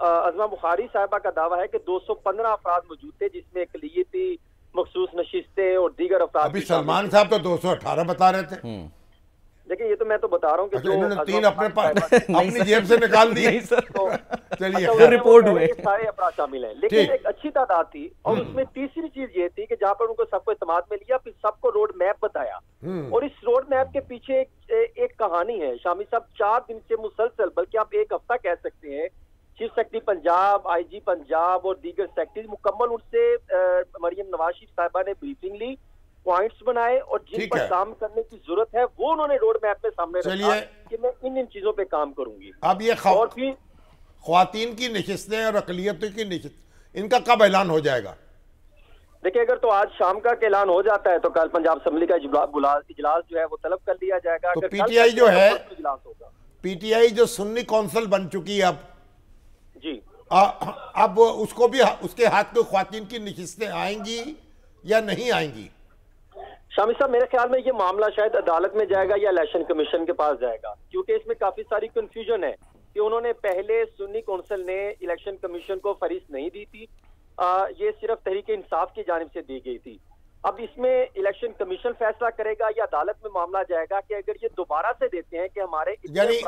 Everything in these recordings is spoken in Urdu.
عظمہ بخاری صاحبہ کا دعویٰ ہے کہ 215 افراد موجود تھے، جس میں اقلیتی مخصوص نشستیں اور دیگر افراد. ابھی سلمان صاحب تو 218 بتا رہے تھے. دیکھیں یہ تو میں تو بتا رہا ہوں کہ جو انہوں نے 3 اپنی جیب سے نکال دیے. چلیے رپورٹ ہوئے سارے افراد شامل ہیں، لیکن ایک اچھی تعداد تھی. اور اس میں تیسری چیز یہ تھی کہ جہاں پر ان کو سب کو اعتماد میں لیا، پھر سب کو روڈ میپ بتایا. اور اس روڈ میپ کے پیچھے ایک کہانی ہے. شامی صاحب 4 دن سے مسلسل، بلکہ آپ 1 ہفتہ کہہ سکتے ہیں، چیف سیکرٹری پنجاب، آئی جی پنجاب اور دیگر سیکرٹری مکمل ان سے مریم نواز شریف صاحبہ نے بریفنگ لی، پوائنٹس بنائے، اور جن پر کام کرنے کی ضرورت ہے وہ انہوں نے روڈ میپ میں سامنے رکھا کہ میں ان چیزوں پہ کام کروں گی. اب یہ خواتین کی نشستیں اور اقلیتوں کی نشست، ان کا کب اعلان ہو جائے گا؟ دیکھیں اگر تو آج شام کا اعلان ہو جاتا ہے تو کل پنجاب اسمبلی کا اجلاس جو ہے وہ طلب کر لیا جائے گا. تو پی ٹی آئی جو ہے، پی ٹی آئی جو سنی کونسل بن چکی ہے اب جی، اب اس کو بھی اس کے ہاتھ میں خواتین کی نشستیں آئیں گی یا نہیں آئیں گی؟ شامی صاحب میرے خیال میں یہ معاملہ شاید عدالت میں جائے گا یا الیکشن کمیشن کے پاس جائے گا، کیونکہ اس میں کافی ساری کنفیوژن ہے کہ انہوں نے پہلے سنی کونسل نے الیکشن کمیشن کو فہرست نہیں دی تھی، یہ صرف تحریک انصاف کی جانب سے دی گئی تھی. اب اس میں الیکشن کمیشن فیصلہ کرے گا یا عدالت میں معاملہ جائے گا کہ اگر یہ دوبارہ سے دیتے ہیں کہ ہمارے یعنی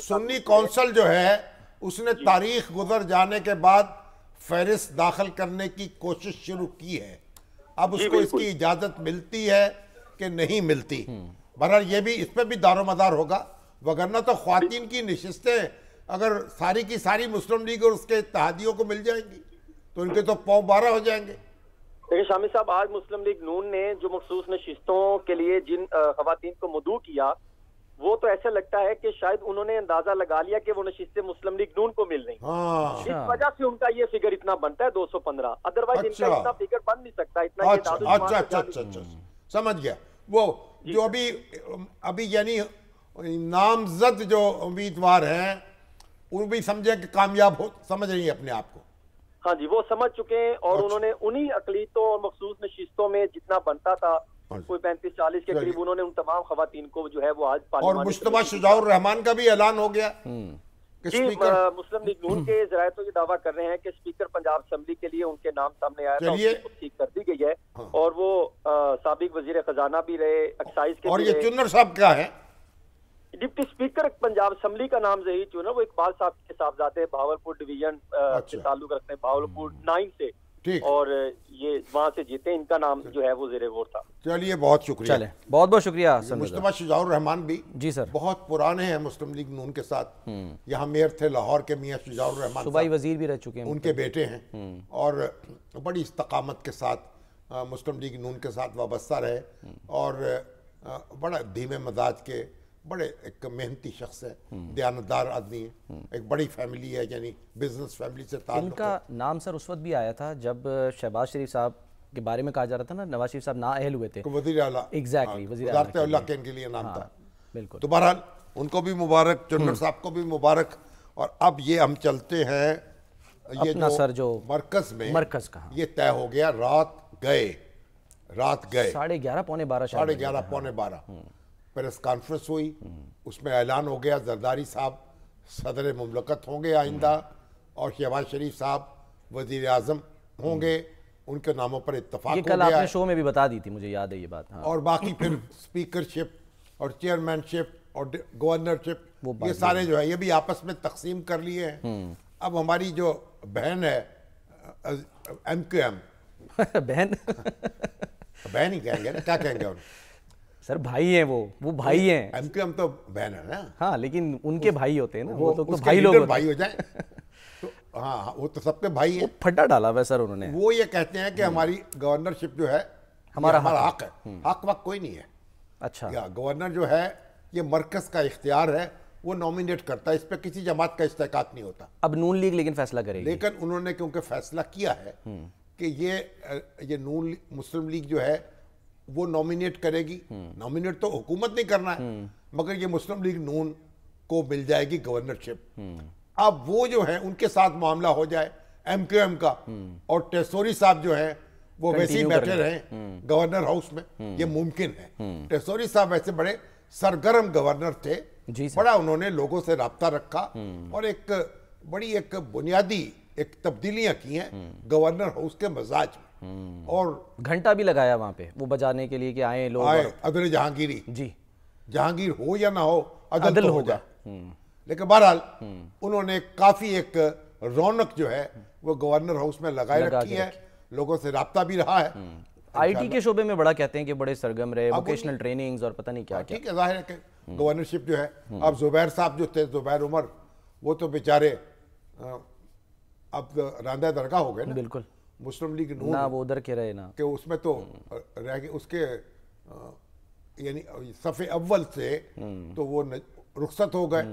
سنی کونسل جو ہے اس نے تاریخ گزر جانے کے بعد فہرست داخل کرنے کی کوشش شروع کی ہے، اب اس کو اس کی اجازت ملتی ہے کہ نہیں ملتی. بہرحال یہ بھی اس پہ بھی دار و مدار ہوگا، وگرنہ تو خواتین کی نشستیں اگر ساری کی ساری مسلم لیگ اور اس کے اتحادیوں کو مل جائیں گی تو ان کے تو پاؤں 12 ہو جائیں گے. دیکھیں شامی صاحب، آج مسلم لیگ نون نے جو مخصوص نشستوں کے لیے جن خواتین کو مدعو کیا، وہ تو ایسا لگتا ہے کہ شاید انہوں نے اندازہ لگا لیا کہ وہ نشستیں مسلم لیگ نون کو مل رہی ہیں، اس وجہ سے ان کا یہ فگر اتنا بنتا ہے 215. ادروائز ان کا اتنا فگر بن نہیں سکتا اتنا. اچھا سمجھ گیا. وہ جو ابھی یعنی نامزد جو امیدوار ہیں وہ بھی سمجھیں کہ کامیاب ہو، سمجھ رہی ہیں اپنے آپ کو. ہاں جی، وہ سمجھ چکے ہیں اور انہوں نے انہی اقلیتوں اور مخصوص نشستوں میں جتنا بنتا تھا کوئی 35-40 کے قریب، انہوں نے ان تمام خواتین کو جو ہے وہ آج اور مجتبیٰ شجاع الرحمان کا بھی اعلان ہو گیا. جی، مسلم لیگ نون کے ذرائع تو یہ دعویٰ کر رہے ہیں کہ اسپیکر پنجاب اسمبلی کے لیے ان کے نام سامنے آیا تھا، اس کو ٹھیک کر دی گئی ہے. اور وہ سابق وزیر خزانہ بھی رہے، ایکسائز کے. اور یہ چنر صاحب کیا ہے؟ ڈپٹی اسپیکر پنجاب اسمبلی کا نام ظہیر چنا، وہ اقبال صاحب کے صاحبزادے بھاولپور ڈویژن سے تعلق رکھتے ہیں، بھاولپور 9 سے، اور یہ وہاں سے جیتے. ان کا نام جو ہے وہ زیر غور تھا. چلیے بہت شکریہ. چلے بہت بہت شکریہ. مجتبیٰ شجاع الرحمان بھی جی سر بہت پرانے ہیں مسلم لیگ نون کے ساتھ، یہاں میئر تھے لاہور کے میاں شجاع الرحمان، صوبائی وزیر بھی رہ چکے ہیں، ان کے بیٹے ہیں، اور بڑی استقامت کے ساتھ مسلم لیگ نون کے ساتھ وابستہ رہے، اور بڑا دھیمے مزاج کے، بڑے ایک محنتی شخص ہے، دیانتدار آدمی ہے، ایک بڑی فیملی ہے، یعنی بزنس فیملی سے تعلق ہے. ان کا نام سر اس وقت بھی آیا تھا جب شہباز شریف صاحب کے بارے میں کہا جا رہا تھا نا، نواز شریف صاحب نااہل ہوئے تھے، وزیر اعلیٰ، ایگزیکٹلی وزیر وزارت اللہ کے ان کے لیے نام تھا. بالکل. تو بہرحال ان کو بھی مبارک، چنر صاحب کو بھی مبارک. اور اب یہ ہم چلتے ہیں، یہ سر جو مرکز میں مرکز کا یہ طے ہو گیا، رات گئے 11:30 پونے 12 11:30 پونے 12 پریس کانفرنس ہوئی، اس میں اعلان ہو گیا زرداری صاحب صدر مملکت ہوں گے آئندہ، اور شہباز شریف صاحب وزیر اعظم ہوں گے. ان کے ناموں پر اتفاق ہو گیا. یہ کل آپ نے شو میں بھی بتا دی تھی، مجھے یاد ہے یہ بات. اور باقی پھر اسپیکرشپ اور چیئرمین شپ اور گورنرشپ یہ سارے جو ہے یہ بھی آپس میں تقسیم کر لیے ہیں. اب ہماری جو بہن ہے ایم کیو ایم، بہن ہی کہیں گے نا، کیا کہیں گے انہوں؟ سر بھائی ہیں، وہ بھائی ہیں. ایم کیو ایم تو بہن ہے نا. ہاں لیکن ان کے بھائی ہوتے ہیں نا، وہ تو بھائی لوگ بھائی ہو جائیں. ہاں وہ تو سب کے بھائی ہیں. پھٹا ڈالا ہوا سر انہوں نے. وہ یہ کہتے ہیں کہ ہماری گورنرشپ جو ہے ہمارا حق ہے. حق وقت کوئی نہیں ہے. اچھا، گورنر جو ہے یہ مرکز کا اختیار ہے، وہ نومینیٹ کرتا ہے، اس پہ کسی جماعت کا استحقاق نہیں ہوتا. اب نون لیگ لیکن فیصلہ کرے گی. لیکن انہوں نے کیونکہ فیصلہ کیا ہے کہ یہ نون مسلم لیگ جو ہے وہ نومینیٹ کرے گی. نومینیٹ تو حکومت نہیں کرنا ہے، مگر یہ مسلم لیگ نون کو مل جائے گی گورنرشپ. اب وہ جو ہیں ان کے ساتھ معاملہ ہو جائے ایم کیو ایم کا، اور ٹیسوری صاححب جو ہیں وہ ویسے ہی بیٹھے رہیں گورنر ہاؤس میں، یہ ممکن ہے. ٹیسوری صاحب ویسے بڑے سرگرم گورنر تھے، بڑا انہوں نے لوگوں سے رابطہ رکھا، اور ایک بڑی ایک بنیادی ایک تبدیلیاں کی ہیں گورنر ہاؤس کے مزاج میں، اور گھنٹہ بھی لگایا وہاں پہ وہ بجانے کے لیے کہ آئیں لوگ آئے عدل جہانگیری، جی جہانگیر ہو یا نہ ہو عدل تو ہوگا۔ ہوگا۔ لیکن بہرحال انہوں نے کافی ایک رونق جو ہے وہ گورنر ہاؤس میں لگائے رکھی ہے، لوگوں سے رابطہ بھی رہا ہے۔ آئی ٹی کے شعبے میں بڑا کہتے ہیں کہ بڑے سرگرم رہے، ووکیشنل ٹریننگز اور پتہ نہیں کیا کیا۔ ٹھیک ہے، ظاہر ہے کہ گورنرشپ جو ہے، اب زبیر صاحب جو تھے، زبیر عمر، وہ تو بیچارے اب راندہ درگاہ ہو گئے نا، بالکل، مسلم لیگ نون نہ وہ ادھر کے رہے نا، کہ اس میں تو رہ گئے، اس کے یعنی صف اول سے تو وہ رخصت ہو گئے،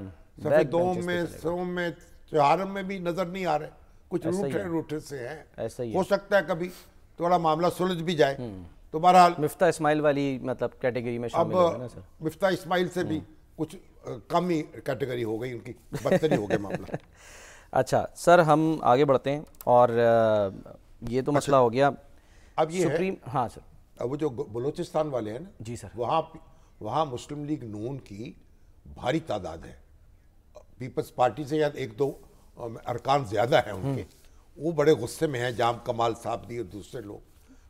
صف دوم میں، سوم میں، چہارم میں بھی نظر نہیں آ رہے، کچھ روٹے سے ہیں۔ ایسا ہی ہو سکتا ہے کبھی تھوڑا معاملہ سلجھ بھی جائے، تو بہرحال مفتاح اسماعیل والی مطلب کیٹیگری میں شامل ہو گئے نا سر۔ مفتاح اسماعیل سے بھی کچھ کم ہی کیٹیگری ہو گئی ان کی، بدتر ہی ہو گیا معاملہ۔ اچھا سر، ہم آگے بڑھتے ہیں، اور یہ تو مسئلہ ہو گیا اب یہ ہے، ہاں سر، وہ جو بلوچستان والے ہیں نا جی سر، وہاں مسلم لیگ نون کی بھاری تعداد ہے، پیپلز پارٹی سے یا ایک دو ارکان زیادہ ہیں ان کے، وہ بڑے غصے میں ہیں، جام کمال صاحب بھی اور دوسرے لوگ،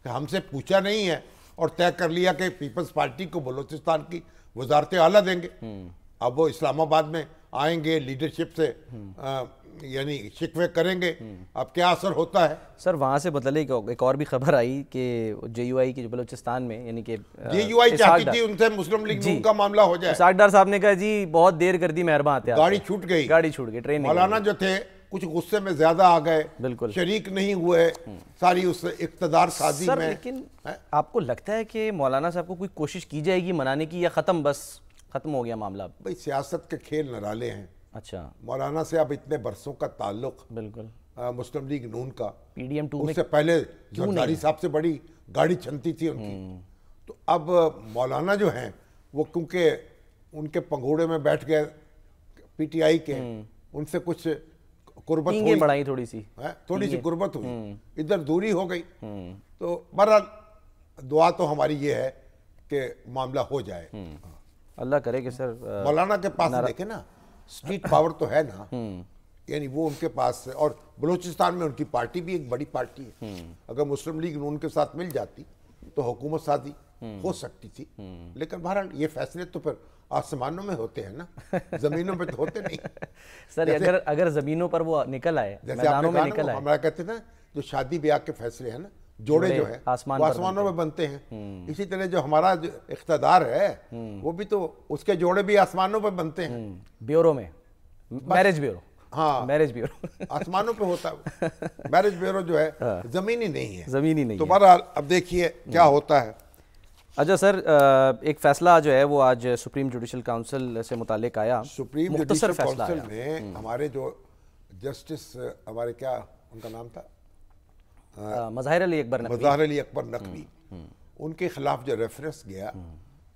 کہ ہم سے پوچھا نہیں ہے اور طے کر لیا کہ پیپلز پارٹی کو بلوچستان کی وزارت اعلیٰ دیں گے۔ اب وہ اسلام آباد میں آئیں گے، لیڈرشپ سے یعنی شکوے کریں گے، اب کیا اثر ہوتا ہے؟ سر وہاں سے بدلے ایک اور بھی خبر آئی کہ جے یو آئی کی جو بلوچستان میں، یعنی کہ جے یو آئی چاہتی تھی ان سے مسلم لیگ نون کا معاملہ ہو جائے۔ اسحاق ڈار صاحب نے کہا جی بہت دیر کر دی، مہربان آتے گاڑی چھوٹ گئی، ٹرین۔ مولانا جو تھے کچھ غصے میں زیادہ آ گئے، بالکل شریک نہیں ہوئے ساری اس اقتدار سازی سر، میں۔ لیکن آپ کو لگتا ہے کہ مولانا صاحب کو کوئی کوشش کی جائے گی منانے کی، یا ختم ہو گیا معاملہ؟ بھئی سیاست کے کھیل نرالے ہیں۔ اچھا، مولانا سے اب اتنے برسوں کا تعلق بالکل، مسلم لیگ نون کا، پی ڈی ایم 2 میں اس سے پہلے زرداری صاحب سے بڑی گاڑی چھنتی تھی ان کی، تو اب مولانا جو ہیں وہ کیونکہ ان کے پنگوڑے میں بیٹھ گئے پی ٹی آئی کے، ان سے کچھ قربت ہوئی، بڑھائی تھوڑی سی قربت ہوئی، ادھر دوری ہو گئی، تو بہرحال دعا تو ہماری یہ ہے کہ معاملہ ہو جائے۔ اللہ کرے کہ سر مولانا کے پاس دیکھیں نا اسٹریٹ پاور تو ہے نا، یعنی وہ ان کے پاس ہے، اور بلوچستان میں ان کی پارٹی بھی ایک بڑی پارٹی ہے، اگر مسلم لیگ نون کے ساتھ مل جاتی تو حکومت سازی ہو سکتی تھی، لیکن بہرحال یہ فیصلے تو پھر آسمانوں میں ہوتے ہیں نا، زمینوں پہ تو ہوتے نہیں۔ سر اگر زمینوں پر وہ نکل آئے، میدانوں میں نکل آئے، ہمارا کہتے ہیں نا جو شادی بیاہ کے فیصلے ہیں نا، جوڑے جو ہیں وہ آسمانوں میں بنتے ہیں، اسی طرح جو ہمارا جو اقتدار ہے وہ بھی تو اس کے جوڑے بھی آسمانوں پہ بنتے ہیں، بیورو میں، میرج بیورو، ہاں میرج بیورو آسمانوں پہ ہوتا ہے، میرج بیورو جو ہے زمینی نہیں ہے، زمینی نہیں تو بہرحال اب دیکھیے کیا ہوتا ہے۔ اچھا سر، ایک فیصلہ جو ہے وہ آج سپریم جوڈیشل کاؤنسل سے متعلق آیا، سپریم جوڈیشل کاؤنسل میں ہمارے جو جسٹس ہمارے کیا ان کا نام تھا، مظاہر علی اکبر نقوی، ان کے خلاف جو ریفرنس گیا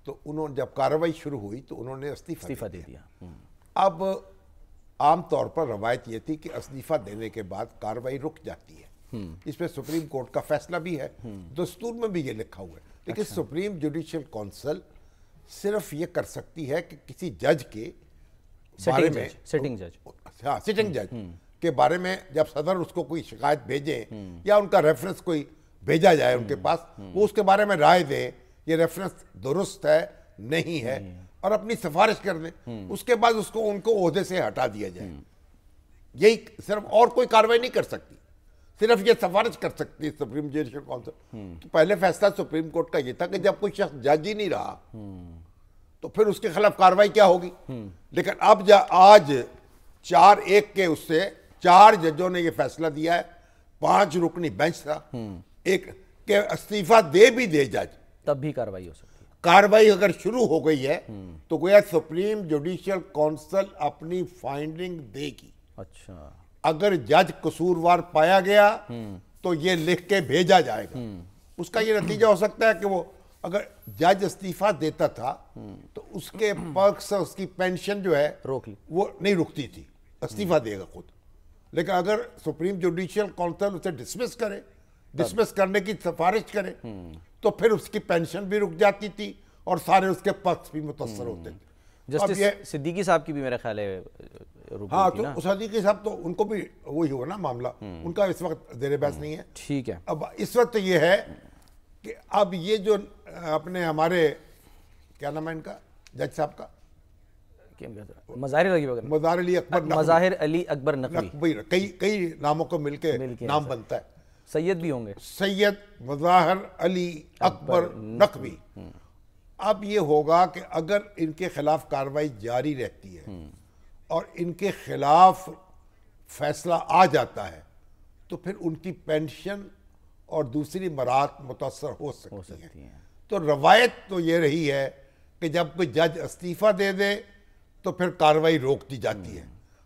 تو انہوں نے جب کارروائی شروع ہوئی تو انہوں نے استعفیٰ دے دیا۔ اب عام طور پر روایت یہ تھی کہ استعفیٰ دینے کے بعد کارروائی رک جاتی ہے، اس میں سپریم کورٹ کا فیصلہ بھی ہے، دستور میں بھی یہ لکھا ہوا ہے، لیکن سپریم جوڈیشل کونسل صرف یہ کر سکتی ہے کہ کسی جج کے بارے میں، سٹنگ جج کے بارے میں جب صدر اس کو کوئی شکایت بھیجیں یا ان کا ریفرنس کوئی بھیجا جائے ان کے پاس، وہ اس کے بارے میں رائے دیں یہ ریفرنس درست ہے نہیں ہے اور اپنی سفارش کر دیں، اس کے بعد ان کو عہدے سے ہٹا دیا جائے۔ یہی صرف، اور کوئی کارروائی نہیں کر سکتی، صرف یہ سفارش کر سکتی ہے سپریم جوڈیشل کونسل۔ تو پہلے فیصلہ سپریم کورٹ کا یہ تھا کہ جب کوئی شخص جج ہی نہیں رہا تو پھر اس کے خلاف کارروائی کیا ہوگی، لیکن اب آج 4-1 کے اس سے 4 ججوں نے یہ فیصلہ دیا ہے، 5 رکنی بینچ تھا، ایک کہ استعفیٰ دے بھی دے جج تب بھی کارروائی ہو سکتی ہے۔ کارروائی اگر شروع ہو گئی ہے تو گویا سپریم جوڈیشل کونسل اپنی فائنڈنگ دے گی۔ اچھا، اگر جج قصوروار پایا گیا تو یہ لکھ کے بھیجا جائے گا، اس کا یہ نتیجہ ہو سکتا ہے کہ وہ اگر جج استعفیٰ دیتا تھا تو اس کے پرکس، اس کی پینشن جو ہے وہ نہیں رکتی تھی، استعفیٰ دے گا خود، لیکن اگر سپریم جوڈیشل کونسل اسے ڈسمس کرے، ڈسمس کرنے کی سفارش کرے تو پھر اس کی پینشن بھی رک جاتی تھی اور سارے اس کے پرکس بھی متاثر ہوتے تھے۔ جسٹس صدیقی صاحب کی بھی میرا خیال ہے ہاں، تو صدیقی صاحب تو ان کو بھی وہی ہوا نا معاملہ، ان کا اس وقت زیر بحث نہیں ہے. ٹھیک ہے. اب اس وقت یہ ہے کہ اب یہ جو اپنے ہمارے کیا نام ہے ان کا جج صاحب کا، مظاہر علی اکبر نقوی، کئی ناموں کو مل کے نام بنتا ہے. سید بھی ہوں گے، سید مظاہر علی اکبر نقوی. اب یہ ہوگا کہ اگر ان کے خلاف کارروائی جاری رہتی ہے اور ان کے خلاف فیصلہ آ جاتا ہے تو پھر ان کی پینشن اور دوسری برات متاثر ہو سکتی ہیں. تو روایت تو یہ رہی ہے کہ جب کوئی جج استعفیٰ دے دے تو پھر کارروائی روک دی جاتی ہے.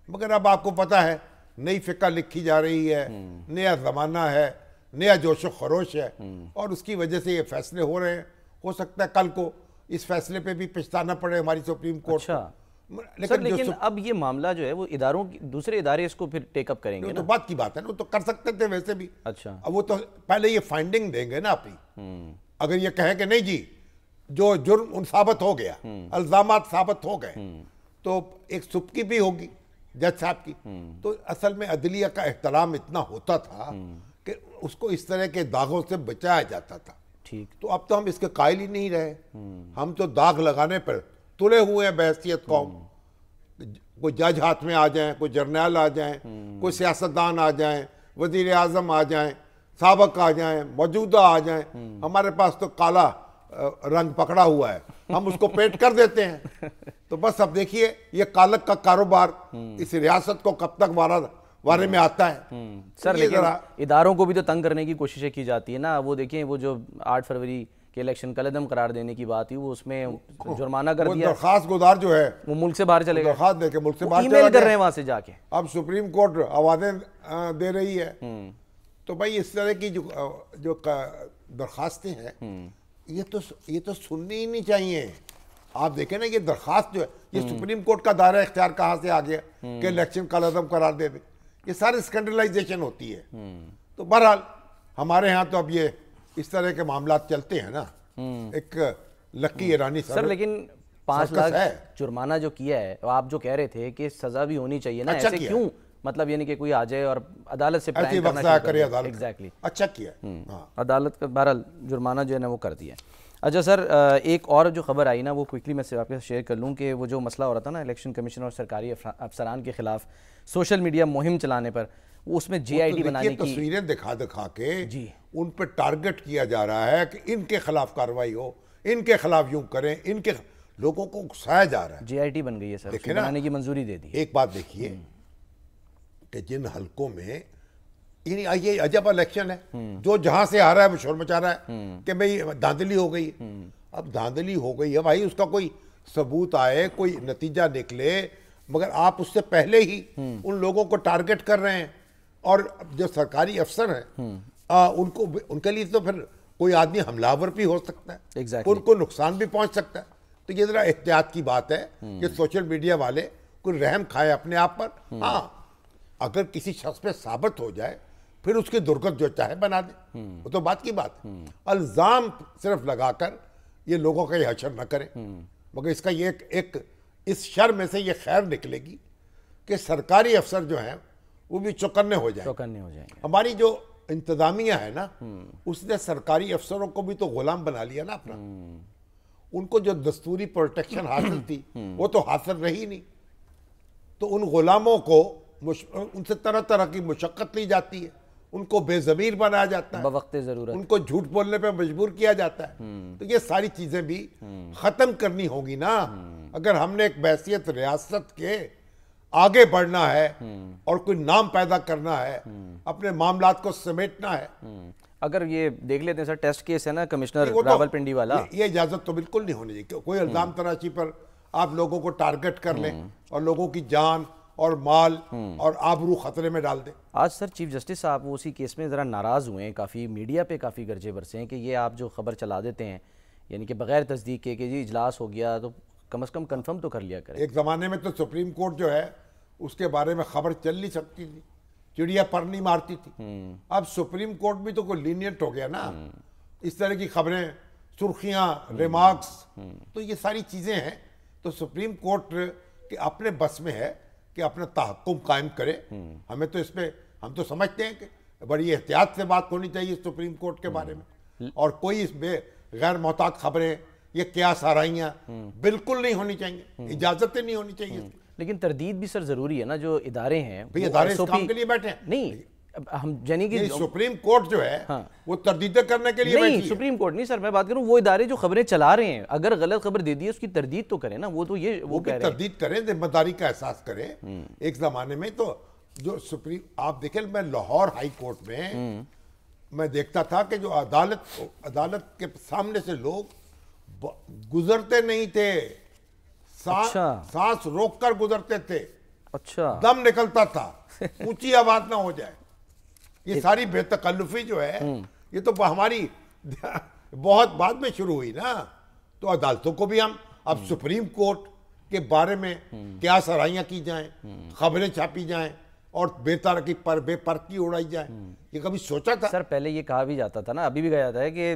مگر اب آپ کو پتا ہے نئی فقہ لکھی جا رہی ہے، نیا زمانہ ہے، نیا جوش و خروش ہے، اور اس کی وجہ سے یہ فیصلے ہو رہے ہیں. ہو سکتا ہے کل کو اس فیصلے پہ بھی پچھتانا پڑے ہماری سپریم کورٹ. اچھا لیکن اب یہ معاملہ جو ہے وہ اداروں دوسرے ادارے اس کو پھر ٹیک اپ کریں گے. تو بات کی بات ہے نا، وہ تو کر سکتے تھے ویسے بھی. اچھا اب وہ تو پہلے یہ فائنڈنگ دیں گے نا اپنی. اگر یہ کہیں کہ نہیں جی جو جرم ثابت ہو گیا، الزامات ثابت ہو گئے، تو ایک سبکی بھی ہوگی جج صاحب کی. تو اصل میں عدلیہ کا احترام اتنا ہوتا تھا کہ اس کو اس طرح کے داغوں سے بچایا جاتا تھا. ٹھیک. تو اب تو ہم اس کے قائل ہی نہیں رہے. ہم تو داغ لگانے پر تلے ہوئے ہیں بحیثیت قوم. کوئی جج ہاتھ میں آ جائیں، کوئی جرنیل آ جائیں، کوئی سیاستدان آ جائیں، وزیر اعظم آ جائیں، سابق آ جائیں، موجودہ آ جائیں، ہمارے پاس تو کالا رنگ پکڑا ہوا ہے، ہم اس کو پیٹ کر دیتے ہیں. تو بس اب دیکھیے یہ کالک کا کاروبار اس ریاست کو کب تک وارے میں آتا ہے. سر لیکن اداروں کو بھی تو تنگ کرنے کی کوششیں کی جاتی ہے نا. وہ دیکھیں وہ جو 8 فروری کے الیکشن کالعدم قرار دینے کی بات ہوئی، وہ اس میں جرمانہ کر دیا. درخواست گزار جو ہے وہ ملک سے باہر چلے گئے، درخواست دے کے ملک سے باہر ای میل کر رہے ہیں وہاں سے جا کے. اب سپریم کورٹ آوازیں دے رہی ہے. تو بھائی اس طرح کی جو درخواستیں ہیں یہ تو سننی ہی نہیں چاہیے. آپ دیکھیں نا یہ درخواست جو ہے یہ سپریم کورٹ کا دائرہ اختیار کہاں سے آ گیا کہ الیکشن کالعدم قرار دے دے. یہ ساری اسکینڈلائزیشن ہوتی ہے. تو بہرحال ہمارے ہاں تو اب یہ اس طرح کے معاملات چلتے ہیں نا. ایک لکی ایرانی سر لیکن 5 لاکھ جرمانہ جو کیا ہے، آپ جو کہہ رہے تھے کہ سزا بھی ہونی چاہیے نا، ایسے کیوں؟ مطلب یعنی کہ کوئی آ جائے اور عدالت سے پلان کرنا شروع کرے. ایگزیکٹلی اچھا کیا عدالت کا بہرحال جرمانہ جو ہے نا وہ کر دیا. اچھا سر ایک اور جو خبر آئی نا وہ کوئکلی میں سے آپ کے ساتھ شیئر کر لوں کہ وہ جو مسئلہ ہو رہا تھا نا الیکشن کمیشن اور سرکاری افسران کے خلاف سوشل میڈیا مہم چلانے پر، اس میں جے آئی ٹی بنانے کی تصویریں دکھا کے ان پہ ٹارگٹ کیا جا رہا ہے کہ ان کے خلاف کارروائی ہو، ان کے خلاف یوں کریں، ان کے لوگوں کو اکسایا جا رہا ہے. جے آئی ٹی بن گئی ہے سر، بنانے کی منظوری دے دی. ایک بات دیکھیے کہ جن حلقوں میں یہ عجب الیکشن ہے، جو جہاں سے آ رہا ہے وہ شور مچا رہا ہے کہ بھئی دھاندلی ہو گئی. اب دھاندلی ہو گئی ہے بھائی، اس کا کوئی ثبوت آئے، کوئی نتیجہ نکلے، مگر آپ اس سے پہلے ہی ان لوگوں کو ٹارگٹ کر رہے ہیں. اور جو سرکاری افسر ہیں ان کے لیے تو پھر کوئی آدمی حملہ بھی ہو سکتا ہے، ان کو نقصان بھی پہنچ سکتا ہے. تو یہ ذرا احتیاط کی بات ہے کہ سوشل میڈیا والے کوئی رحم کھائے اپنے آپ پر. ہاں اگر کسی شخص پہ ثابت ہو جائے پھر اس کی درگت جو چاہے بنا دے، وہ تو بات کی بات ہے. الزام صرف لگا کر یہ لوگوں کا یہ حشر نہ کریں. مگر اس کا یہ ایک اس شر میں سے یہ خیر نکلے گی کہ سرکاری افسر جو ہیں وہ بھی چوکنے ہو جائیں گے. ہماری جو انتظامیہ ہے نا اس نے سرکاری افسروں کو بھی تو غلام بنا لیا نا اپنا. ان کو جو دستوری پروٹیکشن حاصل تھی وہ تو حاصل رہی نہیں. تو ان غلاموں کو ان سے طرح طرح کی مشقت لی جاتی ہے، ان کو بے ضمیر بنایا جاتا ہے بوقت ضرورت، ان کو جھوٹ بولنے پہ مجبور کیا جاتا ہے. تو یہ ساری چیزیں بھی ختم کرنی ہوگی نا اگر ہم نے ایک بحیثیت ریاست کے آگے بڑھنا ہے اور کوئی نام پیدا کرنا ہے، اپنے معاملات کو سمیٹنا ہے. اگر یہ دیکھ لیتے ہیں سر ٹیسٹ کیس ہے نا کمشنر راول پنڈی والا، یہ اجازت تو بالکل نہیں ہونی چاہیے. کوئی الزام تراشی پر آپ لوگوں کو ٹارگٹ کر لیں اور لوگوں کی جان اور مال اور آبرو خطرے میں ڈال دیں. آج سر چیف جسٹس صاحب وہ اسی کیس میں ذرا ناراض ہوئے ہیں، کافی میڈیا پہ کافی گرجے برسے ہیں کہ یہ آپ جو خبر چلا دیتے ہیں یعنی کہ بغیر تصدیق کے کہ جی اجلاس ہو گیا تو کم از کم کنفرم تو کر لیا کریں. ایک زمانے میں تو سپریم کورٹ جو ہے اس کے بارے میں خبر چل نہیں سکتی تھی، چڑیا پر نہیں مارتی تھی. اب سپریم کورٹ بھی تو کوئی لینینٹ ہو گیا نا. اس طرح کی خبریں، سرخیاں، ریمارکس، تو یہ ساری چیزیں ہیں تو سپریم کورٹ کے اپنے بس میں ہے کہ اپنا تحکم قائم کرے. ہمیں تو اس پہ ہم تو سمجھتے ہیں کہ بڑی احتیاط سے بات ہونی چاہیے سپریم کورٹ کے بارے میں, اور کوئی اس میں غیر محتاط خبریں یہ قیاس آرائیاں بالکل نہیں ہونی چاہیے, اجازتیں نہیں ہونی چاہیے. لیکن تردید بھی سر ضروری ہے نا, جو ادارے ہیں ادارے اس کام کے لیے بیٹھے ہیں. نہیں ہم یعنی کہ سپریم کورٹ جو ہے وہ تردیدیں کرنے کے لیے نہیں, سپریم کورٹ نہیں سر, میں بات کروں وہ ادارے جو خبریں چلا رہے ہیں, اگر غلط خبر دے دی ہے اس کی تردید تو کریں نا. وہ تو یہ وہ تردید کریں, ذمہ داری کا احساس کریں. ایک زمانے میں تو جو سپریم آپ دیکھیں, میں لاہور ہائی کورٹ میں دیکھتا تھا کہ جو عدالت کے سامنے سے لوگ گزرتے نہیں تھے, سانس روک کر گزرتے تھے, اچھا دم نکلتا تھا, اونچی آواز نہ ہو جائے. یہ ساری بے تکلفی جو ہے یہ تو ہماری بہت بعد میں شروع ہوئی نا. تو عدالتوں کو بھی ہم اب سپریم کورٹ کے بارے میں کیا سرائیاں کی جائیں, خبریں چھاپی جائیں اور بے پرکی اڑائی جائیں, یہ کبھی سوچا تھا؟ سر پہلے یہ کہا بھی جاتا تھا نا, ابھی بھی کہا جاتا ہے کہ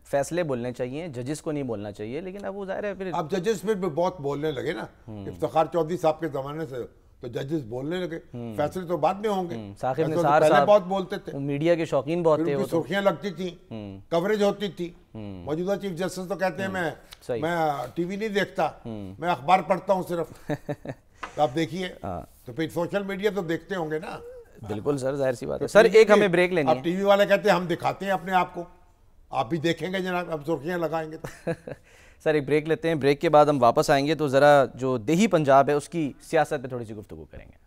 فیصلے بولنے چاہیے, ججز کو نہیں بولنا چاہیے, لیکن اب وہ ظاہر ہے پھر اب ججز پھر بھی بہت بولنے لگے نا. افتخار چودھری صاحب کے زمانے سے تو ججز بولنے لگے, فیصلے تو بعد میں ہوں گے. ثاقب نثار پہلے بہت بولتے تھے, میڈیا کے شوقین بہت تھے, سرخیاں لگتی تھیں, کوریج ہوتی تھی. موجودہ چیف جسٹس تو کہتے ہیں میں ٹی وی نہیں دیکھتا, میں اخبار پڑھتا ہوں صرف. آپ دیکھیے تو پھر سوشل میڈیا تو دیکھتے ہوں گے نا. بالکل سر, ظاہر سی بات ہے. سر ایک ہمیں بریک لینی ہے. اب ٹی وی والے کہتے ہیں ہم دکھاتے ہیں اپنے آپ کو, آپ بھی دیکھیں گے جناب, اب سرخیاں لگائیں گے. سر ایک بریک لیتے ہیں, بریک کے بعد ہم واپس آئیں گے تو ذرا جو دیہی پنجاب ہے اس کی سیاست پہ تھوڑی سی گفتگو کریں گے.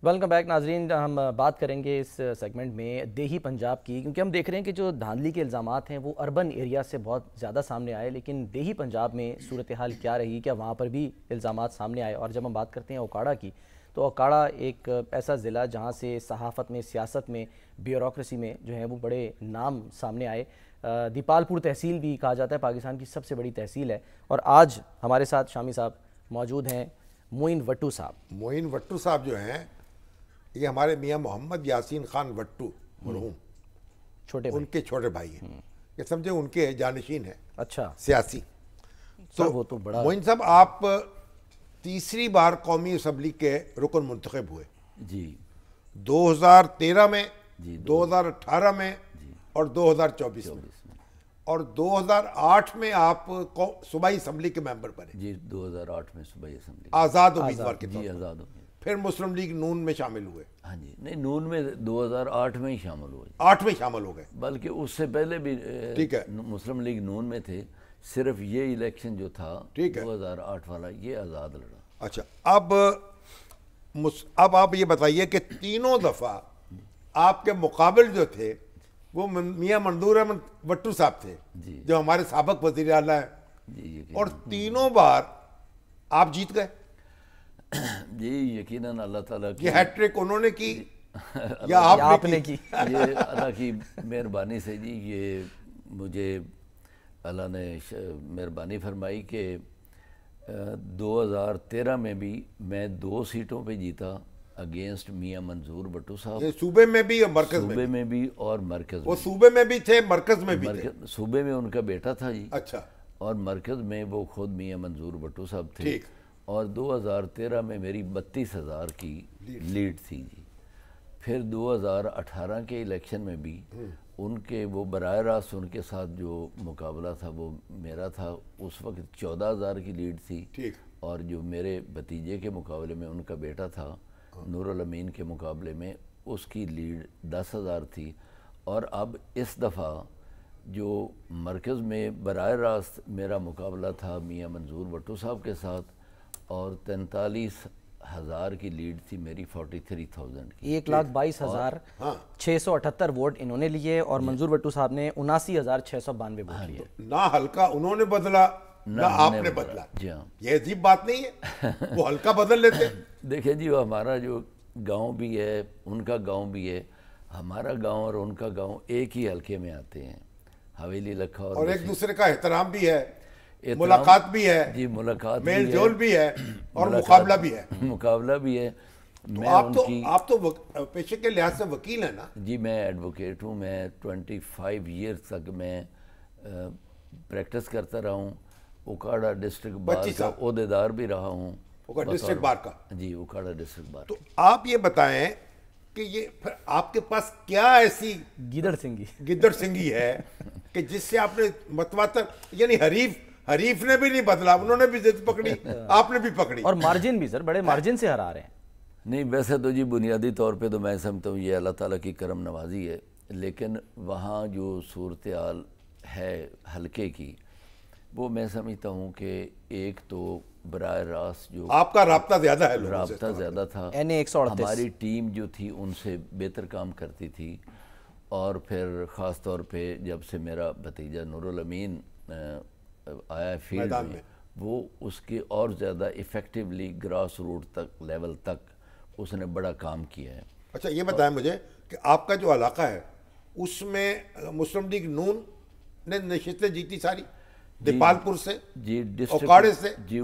ویلکم بیک ناظرین, ہم بات کریں گے اس سیگمنٹ میں دیہی پنجاب کی, کیونکہ ہم دیکھ رہے ہیں کہ جو دھاندلی کے الزامات ہیں وہ اربن ایریا سے بہت زیادہ سامنے آئے, لیکن دیہی پنجاب میں صورتحال کیا رہی, کیا وہاں پر بھی الزامات سامنے آئے. اور جب ہم بات کرتے ہیں اوکاڑا کی, تو اوکاڑا ایک ایسا ضلع جہاں سے صحافت میں, سیاست میں, بیوروکریسی میں جو ہے وہ بڑے نام سامنے آئے. دیپال پور تحصیل بھی کہا جاتا ہے پاکستان کی سب سے بڑی تحصیل ہے. اور آج ہمارے ساتھ شامی صاحب موجود ہیں, معین وٹو صاحب. معین وٹو صاحب جو ہیں یہ ہمارے میاں محمد یاسین خان وٹو مرحوم چھوٹے ان کے چھوٹے بھائی ہیں, یہ سمجھے ان کے جانشین ہیں. اچھا سیاسی. تو وہ تو بڑا. معین صاحب آپ تیسری بار قومی اسمبلی کے رکن منتخب ہوئے جی, 2013 میں, 2018 میں اور 2024 میں, اور 2008 میں آپ صوبائی اسمبلی کے ممبر بنے. جی 2008 میں صوبائی اسمبلی آزاد امیدوار کے طور جی, پر. آزاد امیدوار. پھر مسلم لیگ نون میں شامل ہوئے. ہاں جی, نہیں نون میں 2008 میں ہی شامل ہوئے. 8 میں شامل ہو گئے, بلکہ اس سے پہلے بھی ٹھیک ہے مسلم لیگ نون میں تھے. صرف یہ الیکشن جو تھا 2008 والا یہ آزاد لڑا. اچھا, اب آپ یہ بتائیے کہ تینوں دفعہ آپ کے مقابل جو تھے وہ میاں منظور احمد وٹو صاحب تھے جو ہمارے سابق وزیر اعلیٰ ہیں, اور تینوں بار آپ جیت گئے. جی یقیناً اللہ تعالیٰ کی یہ ہیٹ ٹرک انہوں نے کی یا آپ نے کی؟ یہ اللہ کی مہربانی سے جی, یہ مجھے اللہ نے مہربانی فرمائی کہ 2013 میں بھی میں 2 سیٹوں پہ جیتا اگینسٹ میاں منظور بٹو صاحب. یہ صوبے میں بھی اور مرکز میں؟ صوبے میں بھی اور مرکز میں. وہ صوبے میں بھی تھے, مرکز میں بھی تھے. صوبے میں ان کا بیٹا تھا جی. اچھا. اور مرکز میں وہ خود میاں منظور بٹو صاحب تھے. ٹھیک. اور 2013 میں میری 32,000 کی لیڈ تھی جی. پھر 2018 کے الیکشن میں بھی ان کے وہ براہ راست ان کے ساتھ جو مقابلہ تھا وہ میرا تھا. اس وقت 14,000 کی لیڈ تھی. ٹھیک. اور جو میرے بھتیجے کے مقابلے میں ان کا بیٹا تھا نور الامین کے مقابلے میں اس کی لیڈ 10,000 تھی. اور اب اس دفعہ جو مرکز میں براہ راست میرا مقابلہ تھا میاں منظور بٹو صاحب کے ساتھ, اور 43,000 کی لیڈ تھی میری 43,000 کی. 1,22,678 ووٹ انہوں نے لیے اور منظور بٹو صاحب نے 79,692 ووٹ لیے. نہ ہلکا انہوں نے بدلا نہ آپ نے بدلا. جی ہاں, یہ عجیب بات نہیں ہے, وہ ہلکا بدل لیتے. دیکھیں جی, وہ ہمارا جو گاؤں بھی ہے ان کا گاؤں بھی ہے, ہمارا گاؤں اور ان کا گاؤں ایک ہی حلقے میں آتے ہیں, حویلی لکھا. اور ایک دوسرے کا احترام بھی ہے, ملاقات بھی ہے جی, ملاقات میل جول بھی ہے, اور مقابلہ بھی ہے. مقابلہ بھی ہے. آپ تو پیشے کے لحاظ سے وکیل ہیں نا؟ جی میں ایڈوکیٹ ہوں، میں 25 ایئرس تک میں پریکٹس کرتا رہا ہوں، اوکاڑا ڈسٹرکٹ بار کا عہدیدار بھی رہا ہوں۔ ڈسٹرکٹ بار کا؟ جی اوکاڑا ڈسٹرکٹ بار۔ تو آپ یہ بتائیں کہ یہ پھر آپ کے پاس کیا ایسی گدڑ سنگھی ہے کہ جس سے آپ نے متواتر، یعنی حریف نے بھی نہیں بدلا، انہوں نے بھی ضد پکڑی، آپ نے بھی پکڑی، اور مارجن بھی سر بڑے مارجن سے ہرا رہے ہیں۔ نہیں ویسے تو جی بنیادی طور پہ تو میں سمجھتا ہوں یہ اللہ تعالیٰ کی کرم نوازی ہے، لیکن وہاں جو صورتحال ہے حلقے کی، وہ میں سمجھتا ہوں کہ ایک تو براہ راست جو آپ کا رابطہ زیادہ ہے، رابطہ زیادہ تھا، ہماری ٹیم جو تھی ان سے بہتر کام کرتی تھی، اور پھر خاص طور پہ جب سے میرا بھتیجا نور الامین آیا ہے فیلڈ میں، وہ اس کے اور زیادہ ایفیکٹیولی گراس روٹ تک لیول تک اس نے بڑا کام کیا ہے۔ اچھا یہ بتائیں مجھے کہ آپ کا جو علاقہ ہے اس میں مسلم لیگ نون نے نشستیں جیتی ساری، دیپال پور سے، جی اوکاڑے سے؟ جی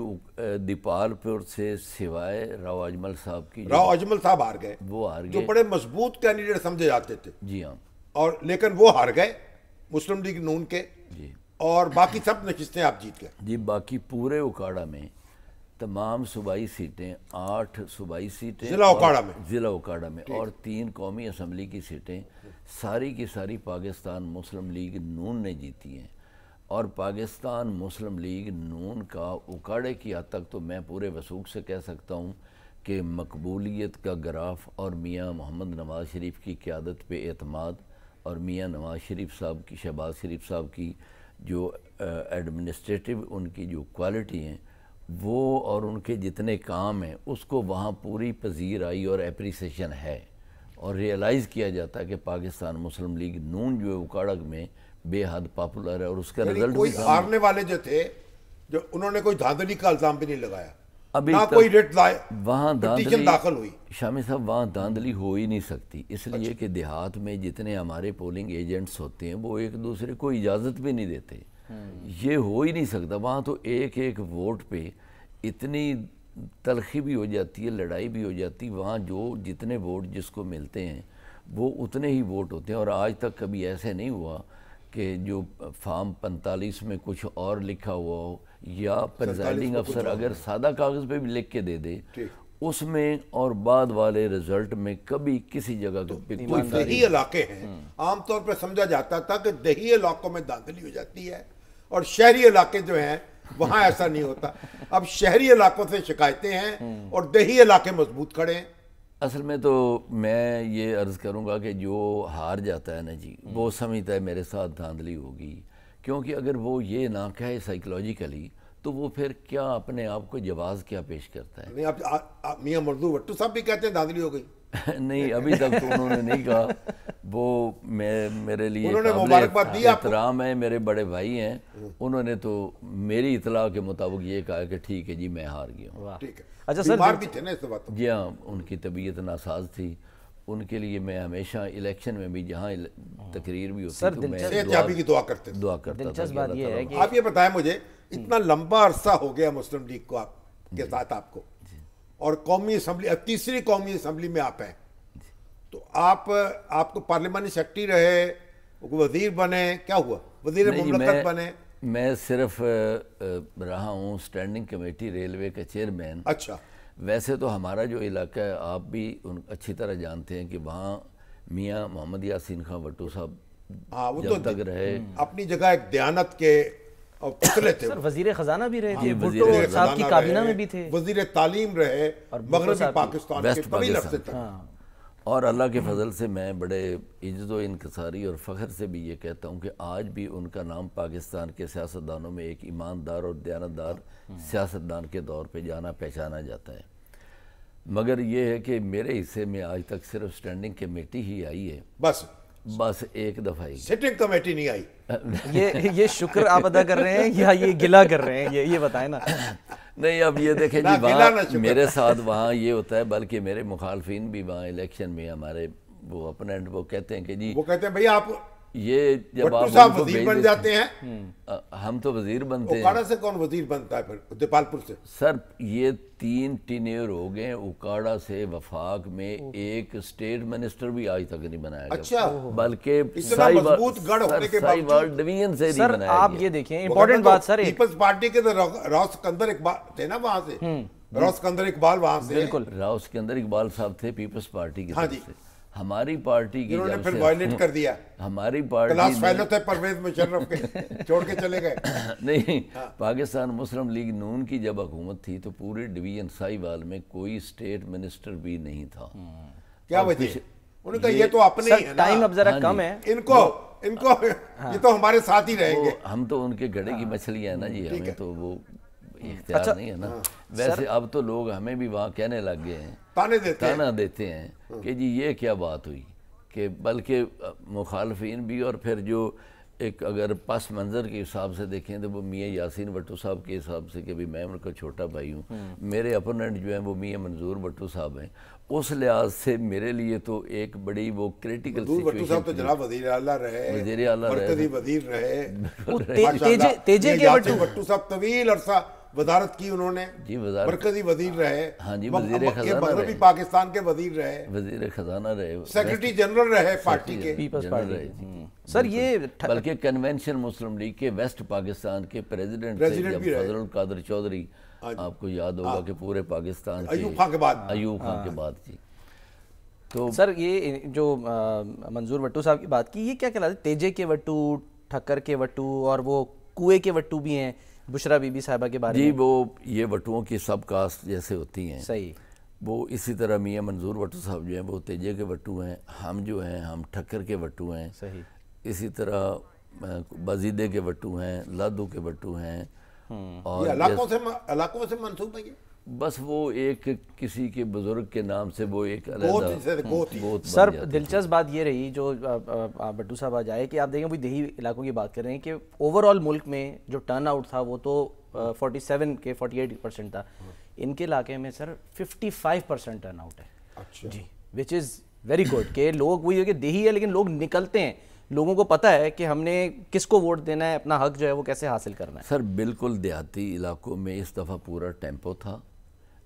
دیپال پور سے سوائے راؤ اجمل صاحب کی، راؤ اجمل صاحب ہار گئے، وہ ہار جو گئے، بڑے مضبوط کینڈیڈیٹ سمجھے جاتے تھے، جی ہاں، اور لیکن وہ ہار گئے مسلم لیگ نون کے، جی، اور باقی سب نشستیں آپ جیت گئے۔ جی باقی پورے اوکاڑا میں تمام صوبائی سیٹیں، 8 صوبائی سیٹیں ضلع اوکاڑا میں اور 3 قومی اسمبلی کی سیٹیں ساری کی ساری پاکستان مسلم لیگ نون نے جیتی ہیں، اور پاکستان مسلم لیگ نون کا اوکاڑے کی حد تک تو میں پورے وثوق سے کہہ سکتا ہوں کہ مقبولیت کا گراف اور میاں محمد نواز شریف کی قیادت پہ اعتماد، اور میاں نواز شریف صاحب کی، شہباز شریف صاحب کی جو ایڈمنسٹریٹو ان کی جو کوالٹی ہیں وہ، اور ان کے جتنے کام ہیں اس کو وہاں پوری پذیر آئی اور اپریسیشن ہے، اور ریئلائز کیا جاتا ہے کہ پاکستان مسلم لیگ نون جو ہے اوکاڑا میں بے حد پاپولر ہے، اور اس کا رزلٹ کوئی ہارنے والے جو تھے جو انہوں نے کوئی دھاندلی کا الزام بھی نہیں لگایا، ابھی نہ کوئی ریٹ وہاں پٹیشن داخل ہوئی۔ شامی صاحب وہاں دھاندلی ہو ہی نہیں سکتی، اس لیے کہ دیہات میں جتنے ہمارے پولنگ ایجنٹس ہوتے ہیں وہ ایک دوسرے کو اجازت بھی نہیں دیتے، یہ ہو ہی نہیں سکتا۔ وہاں تو ایک ایک ووٹ پہ اتنی تلخی بھی ہو جاتی ہے، لڑائی بھی ہو جاتی ہے، وہاں جو جتنے ووٹ جس کو ملتے ہیں وہ اتنے ہی ووٹ ہوتے ہیں، اور آج تک کبھی ایسے نہیں ہوا کہ جو فارم 45 میں کچھ اور لکھا ہوا ہو، یا پریزائڈنگ افسر اگر سادہ کاغذ پہ بھی لکھ کے دے دے اس میں اور بعد والے رزلٹ میں کبھی کسی جگہ پہ کوئی دیہی علاقے ہیں، عام طور پہ سمجھا جاتا تھا کہ دیہی علاقوں میں دھاندلی ہو جاتی ہے، اور شہری علاقے جو ہیں وہاں ایسا نہیں ہوتا۔ اب شہری علاقوں سے شکایتیں ہیں اور دیہی علاقے مضبوط کھڑے ہیں۔ اصل میں تو میں یہ عرض کروں گا کہ جو ہار جاتا ہے نا جی، وہ سمجھتا ہے میرے ساتھ دھاندلی ہوگی، کیونکہ اگر وہ یہ نہ کہے سائیکلوجیکلی تو وہ پھر کیا اپنے آپ کو جواز کیا پیش کرتا ہے؟ نہیں، اب میاں مردو وٹو صاحب بھی کہتے ہیں دھاندلی ہو گئی۔ نہیں ابھی تک تو انہوں نے نہیں کہا، وہ میرے لیے قابل احترام ہے، میرے بڑے بھائی ہیں، انہوں نے تو میری اطلاع کے مطابق یہ کہا کہ ٹھیک ہے جی میں ہار گیا ہوں۔ اچھا سر، بیمار بھی تھے نا اس بات؟ جی ہاں، ان کی طبیعت ناساز تھی، ان کے لیے میں ہمیشہ الیکشن میں بھی جہاں تقریر بھی ہوتی تو میں صحتیابی کی دعا کرتے تھے۔ دلچسپ بات یہ ہے کہ آپ یہ بتائیں مجھے، اتنا لمبا عرصہ ہو گیا مسلم لیگ کو آپ کے ساتھ، آپ کو، اور قومی اسمبلی، تیسری قومی اسمبلی میں آپ ہیں، تو آپ کو پارلیمانی سیکرٹری رہے، وزیر بنے، کیا ہوا، وزیر مملکت بنے؟ میں صرف رہا ہوں اسٹینڈنگ کمیٹی ریلوے کا چیئرمین۔ اچھا، ویسے تو ہمارا جو علاقہ ہے آپ بھی اچھی طرح جانتے ہیں کہ وہاں میاں محمد یاسین خان وٹو صاحب جب تک رہے اپنی جگہ ایک دیانت کے پتلے تھے، وزیر خزانہ بھی رہے تھے، وزیر بھٹو صاحب کی کابینہ میں بھی تھے، وزیر تعلیم رہے مغربی پاکستان کے طویل عرصے تک۔ اور اللہ کے فضل سے میں بڑے عزت و انکساری اور فخر سے بھی یہ کہتا ہوں کہ آج بھی ان کا نام پاکستان کے سیاستدانوں میں ایک ایماندار اور دیانتدار سیاستدان کے طور پہ جانا پہچانا جاتا ہے۔ مگر یہ ہے کہ میرے حصے میں آج تک صرف اسٹینڈنگ کمیٹی ہی آئی ہے، بس ایک دفعہ ہی، سٹنگ کمیٹی نہیں آئی۔ یہ شکر آپ ادا کر رہے ہیں یا یہ گلہ کر رہے ہیں، یہ بتائیں نا۔ نہیں اب یہ دیکھیں جی، وہاں میرے ساتھ وہاں یہ ہوتا ہے، بلکہ میرے مخالفین بھی وہاں الیکشن میں ہمارے وہ اپوننٹ وہ کہتے ہیں کہ جی، وہ کہتے ہیں بھئی آپ یہ جب بٹو آپ صاحب ان کو وزیر بھیج بن دیتے جاتے ہیں، ہیں، ہم تو وزیر بنتے ہیں اوکاڑا سے کون وزیر بنتا ہے پھر دیپال پور سے؟ سر یہ 3 ٹینیئر ہو گئے اوکاڑا سے وفاق میں، ایک اسٹیٹ منسٹر بھی آج تک نہیں بنایا گیا، اچھا بلکہ اتنا مضبوط گڑھ ہونے کے سائیوال باوجود ڈویژن سے نہیں سر بنایا آپ گیا۔ یہ دیکھیں امپورٹنٹ بات سر، پیپلز پارٹی کے تو راؤ سکندر اقبال تھے نا وہاں سے، راؤ سکندر اقبال وہاں سے، بالکل راؤ سکندر اقبال صاحب تھے پیپلز پارٹی کی ہاں طرف جی، سے، ہماری پارٹی کی جنہوں نے جب پھر سے وائلیٹ کر دیا، ہماری پارٹی کلاس نے فیلو تھے پرویز مشرف کے، چھوڑ کے چلے گئے۔ نہیں، پاکستان مسلم لیگ نون کی جب حکومت تھی تو پورے ڈویژن سائیوال میں کوئی اسٹیٹ منسٹر بھی نہیں تھا۔ کیا وجہ؟ انہوں نے کہا یہ تو اپنے ہی ہے نا، ٹائم اب ذرا کم ہے، ان کو یہ تو ہمارے ساتھ ہی رہیں گے۔ ہم تو ان کے گھڑے کی مچھلی ہیں نا جی، ہمیں تو وہ اختیار نہیں ہے نا۔ ویسے اب تو لوگ ہمیں بھی وہاں کہنے لگ گئے ہیں، تانا دیتے ہیں کہ جی یہ کیا بات ہوئی، کہ بلکہ مخالفین بھی، اور پھر جو ایک اگر پس منظر کے حساب سے دیکھیں تو وہ میاں یاسین بھٹو صاحب کے حساب سے کہ میں ان کا چھوٹا بھائی ہوں، میرے اپوننٹ جو ہیں وہ میاں منظور بھٹو صاحب ہیں، اس لحاظ سے میرے لیے تو ایک بڑی وہ کریٹیکل بھٹو صاحب تو جناب وزیر اعلیٰ رہے، وزیر اعلیٰ رہے، مرکزی وزیر رہے، تیجے کے بھٹو صاحب طویل عرصہ وزارت کی انہوں نے، جی وزارت، مرکزی وزیر رہے، ہاں جی وزیر خزانہ مغربی رہے، پاکستان کے وزیر رہے، وزیر خزانہ رہے، سیکرٹری جنرل رہے پارٹی کے، پیپلز جنرل پارٹی رہے۔ سر یہ بلکہ کنونشن مسلم لیگ کے ویسٹ پاکستان کے پریزیڈنٹ تھے جب فضل القادر چودھری، آپ کو یاد ہوگا کہ پورے پاکستان کے ایوب خان کے بعد، ایوب خان کے بعد جی۔ تو سر یہ جو منظور بھٹو صاحب کی بات کی، یہ کیا کہلاتے ہیں؟ تیجے کے وٹو، ٹھکر کے وٹو، اور وہ کوئے کے وٹو بھی ہیں بشرا بی بی صاحبہ کے بارے میں؟ جی وہ یہ وٹوؤں کی سب کاسٹ جیسے ہوتی ہیں، صحیح، وہ اسی طرح میاں منظور بھٹو صاحب جو ہیں وہ تیجے کے وٹو ہیں، ہم جو ہیں ہم ٹھکر کے وٹو ہیں، صحیح، اسی طرح بزیدے کے وٹو ہیں، لادو کے وٹو ہیں، اور یہ علاقوں سے منسوب ہے یہ؟ بس وہ ایک کسی کے بزرگ کے نام سے وہ ایک گوت۔ سر دلچسپ بات یہ رہی جو بھٹو صاحب آج آئے کہ آپ دیکھیں وہی دیہی علاقوں کی بات کر رہے ہیں کہ اوور آل ملک میں جو ٹرن آؤٹ تھا وہ تو 47 کے 48% تھا، ان کے علاقے میں سر 55% ٹرن آؤٹ ہے۔ اچھا جی، وچ از ویری گڈ کہ لوگ وہی ہے کہ دیہی ہے لیکن لوگ نکلتے ہیں، لوگوں کو پتہ ہے کہ ہم نے کس کو ووٹ دینا ہے، اپنا حق جو ہے وہ کیسے حاصل کرنا ہے۔ سر بالکل دیہاتی علاقوں میں اس دفعہ پورا ٹیمپو تھا،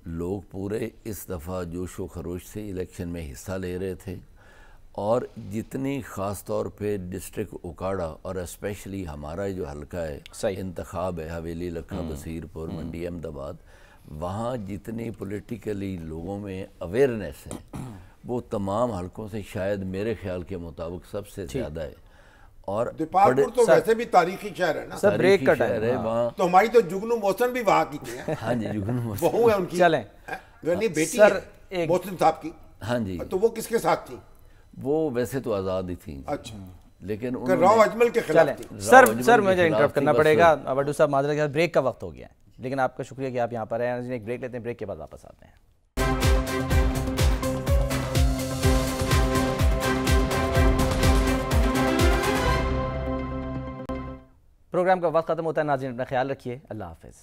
لوگ پورے اس دفعہ جوش و خروش سے الیکشن میں حصہ لے رہے تھے، اور جتنی خاص طور پہ ڈسٹرکٹ اوکاڑا اور اسپیشلی ہمارا جو حلقہ ہے انتخاب ہے حویلی لکھا بصیر پور منڈی احمد آباد، وہاں جتنی پولیٹیکلی لوگوں میں اویئرنیس ہے وہ تمام حلقوں سے شاید میرے خیال کے مطابق سب سے زیادہ ہے۔ اور دیپال پور تو ویسے بھی تاریخی شہر ہے نا، سر بریک کا ٹائم ہے وہاں، تو ہماری تو جگنو محسن بھی وہاں کی تھی، ہاں جی جگنو محسن، بہو ہے ان کی، چلیں یعنی بیٹی سر ہے محسن صاحب کی، ہاں جی تو وہ کس کے ساتھ تھی؟ وہ ویسے تو آزاد ہی تھیں، اچھا لیکن راؤ اجمل کے خلاف تھی۔ سر مجھے انٹرپٹ کرنا پڑے گا، بھٹو صاحب معذرت کے ساتھ بریک کا وقت ہو گیا ہے، لیکن آپ کا شکریہ کہ آپ یہاں پر ہیں۔ ایک بریک لیتے ہیں، بریک کے بعد واپس آتے ہیں۔ پروگرام کا وقت ختم ہوتا ہے، ناظرین اپنا خیال رکھیے، اللہ حافظ۔